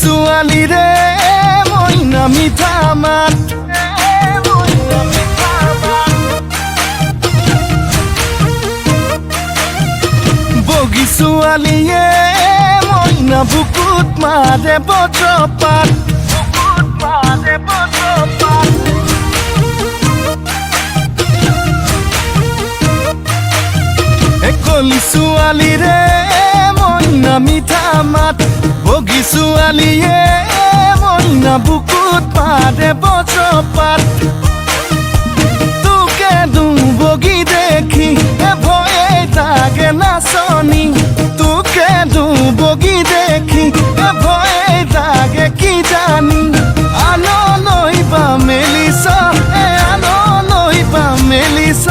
ছোৱালী ৰে মইনা মিঠা মাত বগী ছোৱালীয়ে মইনা বুকুত মাৰে বজ্ৰপাত কলি ছোৱালী ৰে মইনা মিঠা মাত বগী ছোৱালীয়ে মইনা বুকুত মাৰে বজ্ৰপাত তোকে বগী দেখি ভয়ে লাগে নাচনি তোকে বগী দেখি ভয়ে লাগে কি জানি আনো নইবা মেলিছ আনো নইবা মেলিছ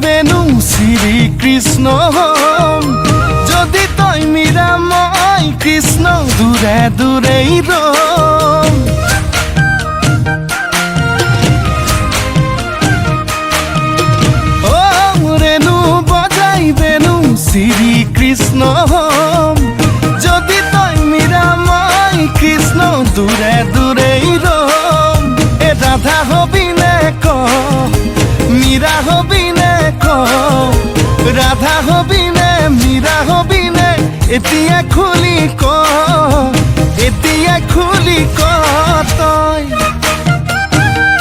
বেনু শ্রী কৃষ্ণ যদি তই মীরা মই কৃষ্ণ দূরে দূরেই রম ও রেণু বজাই বেনু শ্রী কৃষ্ণ যদি তই মীরা মই কৃষ্ণ দূরে দূরেই রম এ রাধা হবি নে ক মীরা হবি নে ক রাধা হবি নে মীরা হবি নে এতিয়া খুলি ক এতিয়া খুলি ক